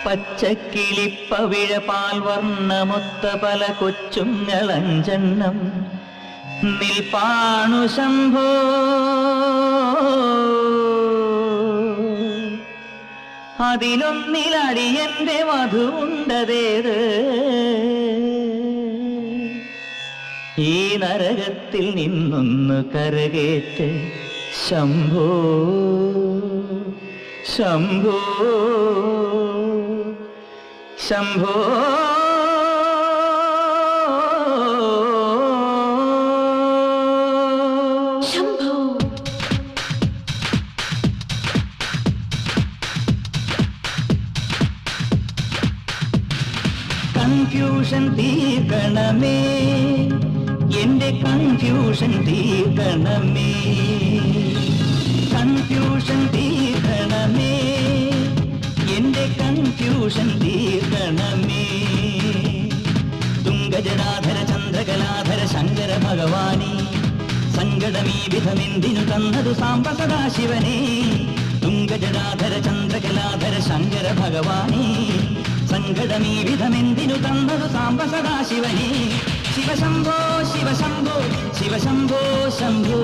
പച്ചക്കിളിപ്പവിഴ പാൽവർണ്ണമൊത്ത പല കൊച്ചുങ്ങളഞ്ചെണ്ണം നിൽപ്പാണു ശംഭോ. അതിലൊന്നിലടിയന്റെ വധുവുണ്ടതേത് ഈ നരകത്തിൽ നിന്നൊന്ന് കരകേറ്റ് ശംഭോ ശംഭോ ശംഭോ. കൺഫ്യൂഷൻ തീർക്കണമേ, എന്റെ കൺഫ്യൂഷൻ തീർക്കണമേ, കൺഫ്യൂഷൻ തീർക്കണമേ, എന്റെ കൺഫ്യൂഷൻ തീർക്കണമേ. തുംഗജടാധര ചന്ദ്രകലാധര ശങ്കര ഭഗവാനേ, സങ്കടമീ വിധമെന്തിനു തന്നതു സാംബ സദാശിവനേ. തുംഗജടാധര ചന്ദ്രകലാധര ശങ്കര ഭഗവാനേ, സങ്കടമീ വിധമെന്തിനു തന്നതു സാംബ സദാശിവനേ. ശിവശംഭോ ശിവശംഭോ ശിവശംഭോ ശംഭോ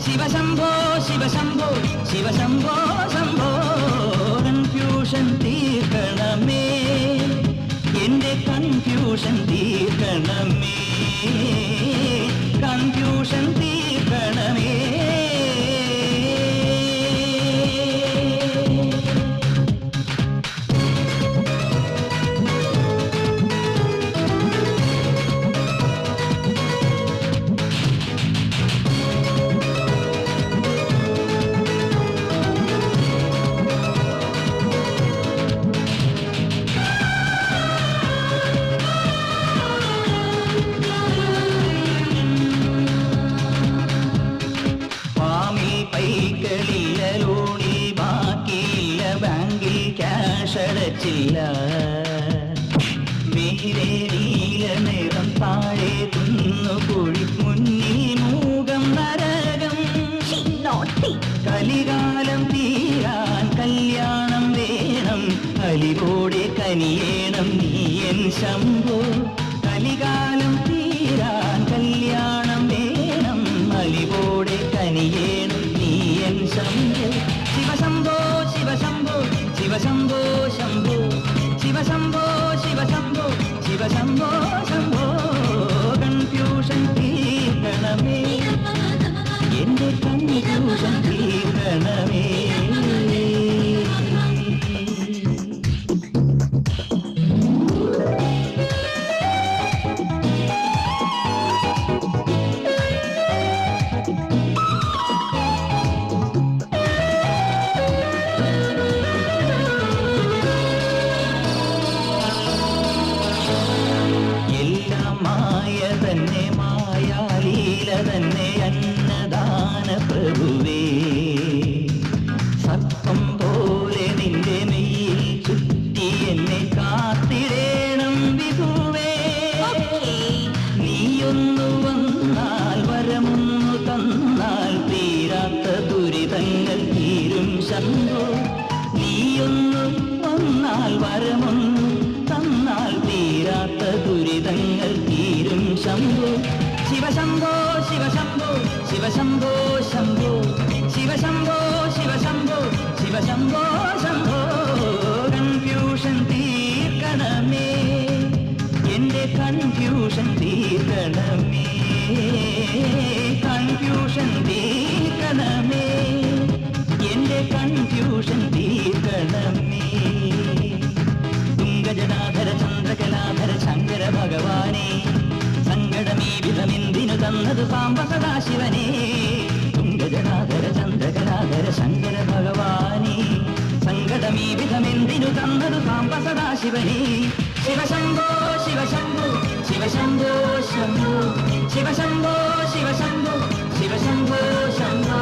ശിവശംഭോ ശിവശംഭോ ശിവശംഭോ ശംഭോ. കൺഫ്യൂഷൻ തീർക്കണമേ, എന്റെ കൺഫ്യൂഷൻ തീർക്കണമേ, കൺഫ്യൂഷൻ തീർക്കണമേ. മേരെ നീല നിറം താഴെ കുന്നുകുഴി മുന്നിൽ മൂകം നരകം. കലികാലം തീരാൻ കല്യാണം വേണം, അലിവോടെ കനിയേണം നീയൻ ശംഭോ. കലികാലം തീരാൻ കല്യാണം വേണം, അലിവോടെ കനിയേണം നീയൻ ശംഭോ. ശിവശംഭോ ശിവശംഭോ ശിവശംഭോ ശംഭോ ശിവശംഭോ ശിവശംഭോ ശിവശംഭോ ശംഭോ. കൺഫ്യൂഷൻ തീർക്കണമേ, എന്റെ കൺഫ്യൂഷൻ തീർക്കണമേ. തന്നെ അന്നദാന പ്രഭുവേ, സർപ്പം പോലെ നിന്റെ മെയ്യിൽ ചുറ്റി എന്നെ കാത്തിടേണം വിധുവേ. നീയൊന്നു വന്നാൽ വരമൊന്നു തന്നാൽ തീരാത്ത ദുരിതങ്ങൾ തീരും ശംഭോ. നീയൊന്നു വന്നാൽ വരമൊന്നു തന്നാൽ തീരാത്ത ദുരിതങ്ങൾ തീരും ശംഭോ. ശിവശംഭോ ശിവശംഭോ ശിവശംഭോ ശംഭോ ശിവശംഭോ ശിവശംഭോ ശിവശംഭോ ശംഭോ. കൺഫ്യൂഷൻ തീർക്കണമേ, എന്റെ കൺഫ്യൂഷൻ തീർക്കണമേ, കൺഫ്യൂഷൻ തീർക്കണമേ, എന്റെ കൺഫ്യൂഷൻ തീർക്കണമേ. തുംഗജടാധര ചന്ദ്രകലാധര ശങ്കര ഭഗവാനേ, സങ്കടമീ വിധമെന്തിനു തന്നതു സാംബ സദാശിവനേ. തുംഗജടാധര ചന്ദ്രകലാധര ശങ്കര ഭഗവാനേ, സങ്കടമീ വിധമെന്തിനു തന്നതു സാംബ സദാശിവനേ. ശിവശംഭോ ശിവശംഭോ ശിവശംഭോ ശംഭോ ശിവശംഭോ ശിവശംഭോ ശിവശംഭോ ശംഭോ.